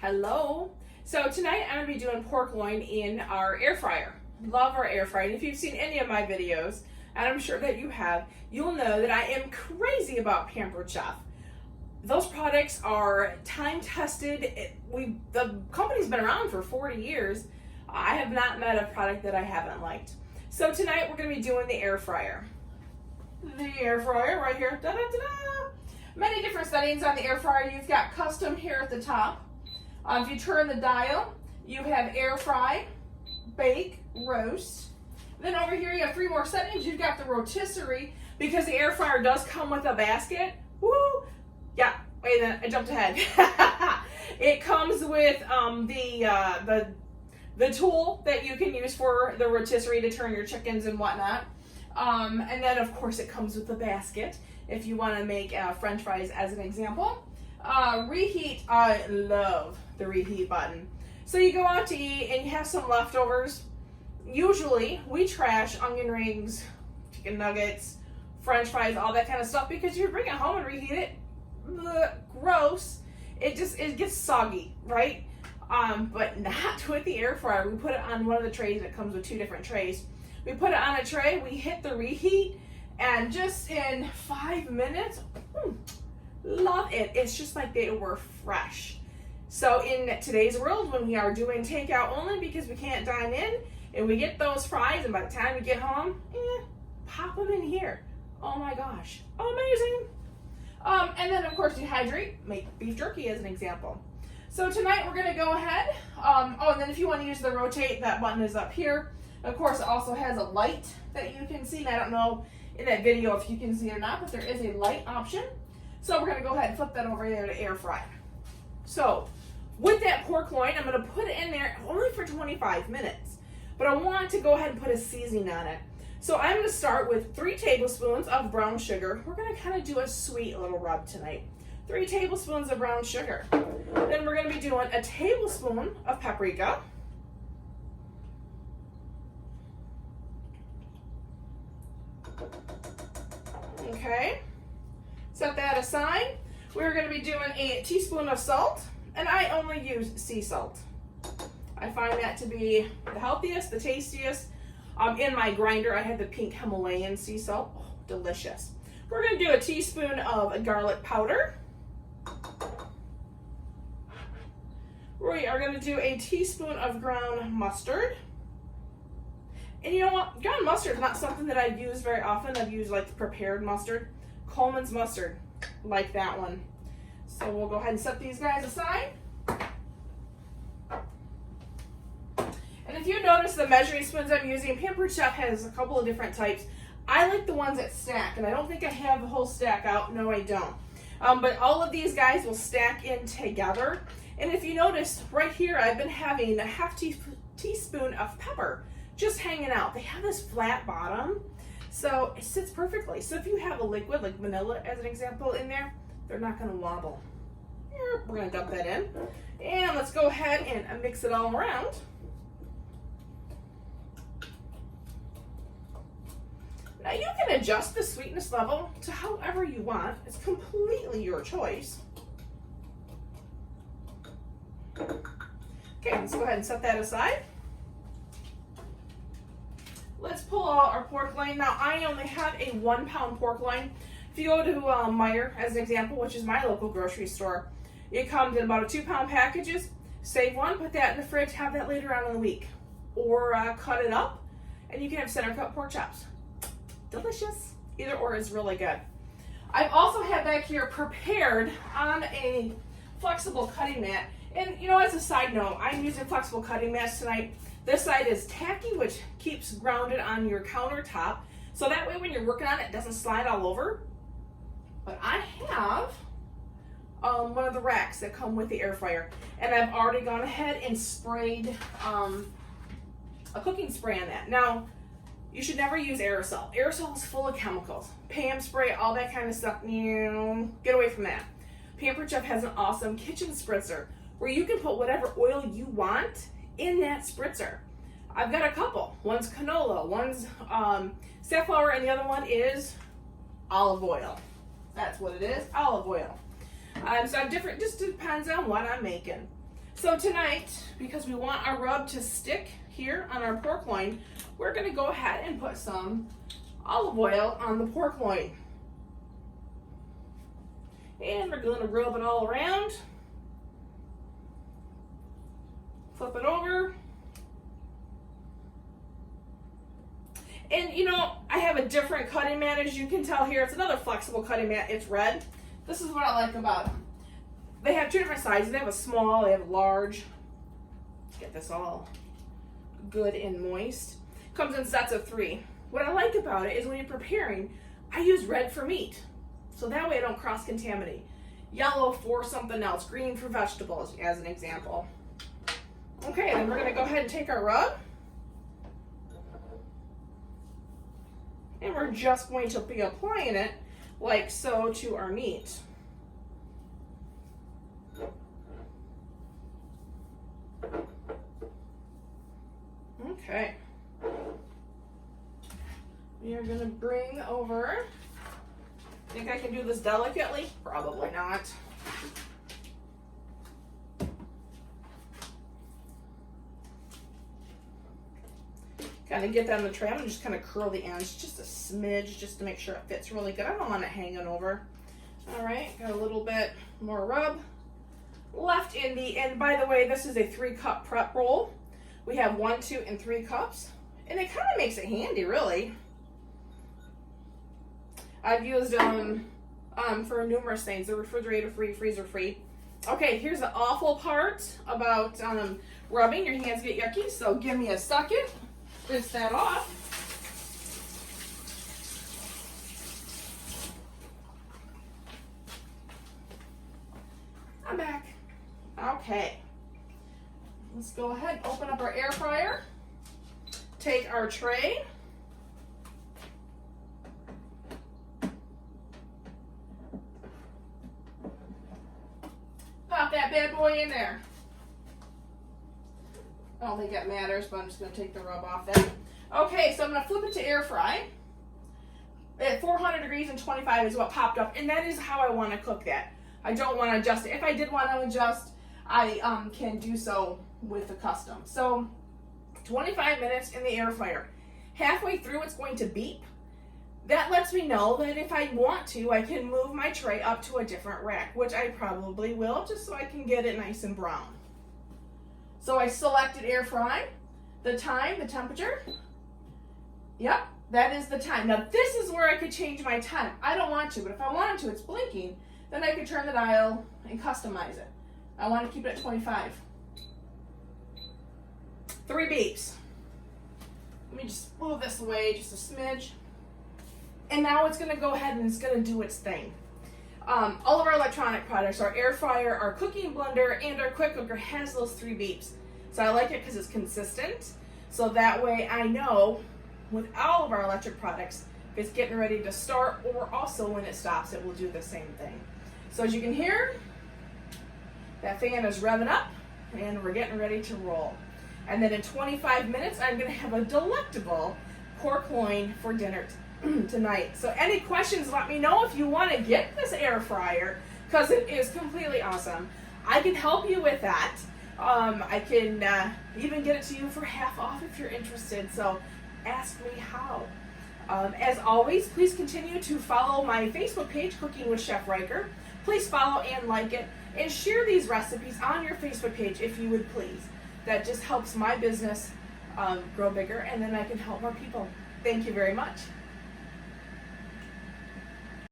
Hello. So tonight I'm going to be doing pork loin in our air fryer. Love our air fryer. And if you've seen any of my videos, and I'm sure that you have, you'll know that I am crazy about Pampered Chef. Those products are time tested. The company's been around for 40 years. I have not met a product that I haven't liked. So tonight we're going to be doing the air fryer. The air fryer right here. Da-da-da-da. Many different settings on the air fryer. You've got custom here at the top. If you turn the dial, you have air fry, bake, roast. Then over here you have 3 more settings. You've got the rotisserie, because the air fryer does come with a basket. Woo! Yeah, wait a minute, I jumped ahead. It comes with the tool that you can use for the rotisserie to turn your chickens and whatnot. And then of course it comes with the basket if you want to make French fries as an example. Reheat, I love the reheat button. So you go out to eat and you have some leftovers. Usually we trash onion rings, chicken nuggets, French fries, all that kind of stuff, because you bring it home and reheat it. Ugh, gross. It gets soggy, right? But not with the air fryer. We put it on one of the trays. It comes with 2 different trays. We put it on a tray, we hit the reheat, and just in 5 minutes, love it. It's just like they were fresh. So in today's world, when we are doing takeout only because we can't dine in, and we get those fries, and by the time we get home, pop them in here. Oh my gosh, amazing. And then of course dehydrate, make beef jerky as an example. So tonight we're gonna go ahead, and then if you wanna use the rotate, that button is up here. Of course, it also has a light that you can see, and I don't know in that video if you can see it or not, but there is a light option. So we're gonna go ahead and flip that over there to air fry. So with that pork loin, I'm gonna put it in there only for 25 minutes, but I want to go ahead and put a seasoning on it. So I'm gonna start with 3 tablespoons of brown sugar. We're gonna kind of do a sweet little rub tonight. 3 tablespoons of brown sugar. Then we're gonna be doing a tablespoon of paprika. Okay, set that aside. We're going to be doing a teaspoon of salt, and I only use sea salt. I find that to be the healthiest, the tastiest. In my grinder, I have the pink Himalayan sea salt. Oh, delicious. We're going to do a teaspoon of garlic powder. We are going to do a teaspoon of ground mustard. And you know what? Ground mustard is not something that I use very often. I've used like prepared mustard. Coleman's mustard, like that one. So we'll go ahead and set these guys aside. And if you notice the measuring spoons I'm using, Pampered Chef has a couple of different types. I like the ones that stack, and I don't think I have the whole stack out. No, I don't. But all of these guys will stack in together. And if you notice right here, I've been having a half teaspoon of pepper just hanging out. They have this flat bottom, so it sits perfectly. So if you have a liquid like vanilla as an example in there, they're not going to wobble. Here, we're going to dump that in, and let's go ahead and mix it all around. Now you can adjust the sweetness level to however you want. It's completely your choice. Okay, let's go ahead and set that aside. Let's pull out our pork loin. Now I only have a 1-pound pork loin. If you go to Meijer as an example, which is my local grocery store, it comes in about a 2-pound packages. Save one, put that in the fridge, have that later on in the week. Or cut it up and you can have center cut pork chops. Delicious. Either or is really good. I've also had back here prepared on a flexible cutting mat. And you know, as a side note, I'm using flexible cutting mats tonight. This side is tacky, which keeps grounded on your countertop. So that way when you're working on it, it doesn't slide all over. But I have one of the racks that come with the air fryer. And I've already gone ahead and sprayed a cooking spray on that. Now, you should never use aerosol. Aerosol is full of chemicals. Pam spray, all that kind of stuff. Get away from that. Pampered Chef has an awesome kitchen spritzer where you can put whatever oil you want in that spritzer. I've got a couple. One's canola, one's safflower, and the other one is olive oil. That's what it is, olive oil. So I'm different, just depends on what I'm making. So tonight, because we want our rub to stick here on our pork loin, we're going to go ahead and put some olive oil on the pork loin. And we're going to rub it all around. Flip it over. And you know, I have a different cutting mat, as you can tell here. It's another flexible cutting mat. It's red. This is what I like about them. They have two different sizes. They have a small, they have a large. Get this all good and moist. Comes in sets of 3. What I like about it is when you're preparing, I use red for meat. So that way I don't cross-contaminate. Yellow for something else. Green for vegetables, as an example. Okay, then we're going to go ahead and take our rub. And we're just going to be applying it like so to our meat. Okay. We are going to bring over, think I can do this delicately? Probably not. Kind of get that on the tray. I'm going to just kind of curl the ends just a smidge just to make sure it fits really good. I don't want it hanging over. All right, got a little bit more rub left in the, and by the way, this is a 3-cup prep roll. We have 1, 2, and 3 cups, and it kind of makes it handy, really. I've used them for numerous things. They're refrigerator free, freezer free. Okay, here's the awful part about rubbing. Your hands get yucky, so give me a second. Rinse that off. I'm back. Okay. Let's go ahead and open up our air fryer. Take our tray. Pop that bad boy in there. I don't think that matters, but I'm just going to take the rub off that. Okay, so I'm going to flip it to air fry. At 400 degrees and 25 is what popped up, and that is how I want to cook that. I don't want to adjust it. If I did want to adjust, I can do so with the custom. So 25 minutes in the air fryer. Halfway through, it's going to beep. That lets me know that if I want to, I can move my tray up to a different rack, which I probably will, just so I can get it nice and brown. So I selected air fry, the time, the temperature. Yep, that is the time. Now this is where I could change my time. I don't want to, but if I wanted to, it's blinking, then I could turn the dial and customize it. I want to keep it at 25. 3 beeps. Let me just move this away just a smidge. And now it's going to go ahead and it's going to do its thing. All of our electronic products, our air fryer, our cooking blender, and our quick cooker has those 3 beeps. So I like it because it's consistent. So that way I know with all of our electric products, if it's getting ready to start or also when it stops, it will do the same thing. So as you can hear, that fan is revving up and we're getting ready to roll. And then in 25 minutes, I'm going to have a delectable pork loin for dinner tonight. So any questions, let me know if you want to get this air fryer, because it is completely awesome. I can help you with that. I can even get it to you for half off if you're interested. So ask me how. As always, please continue to follow my Facebook page, Cooking with Chef Riker. Please follow and like it, and share these recipes on your Facebook page if you would please. That just helps my business grow bigger, and then I can help more people. Thank you very much.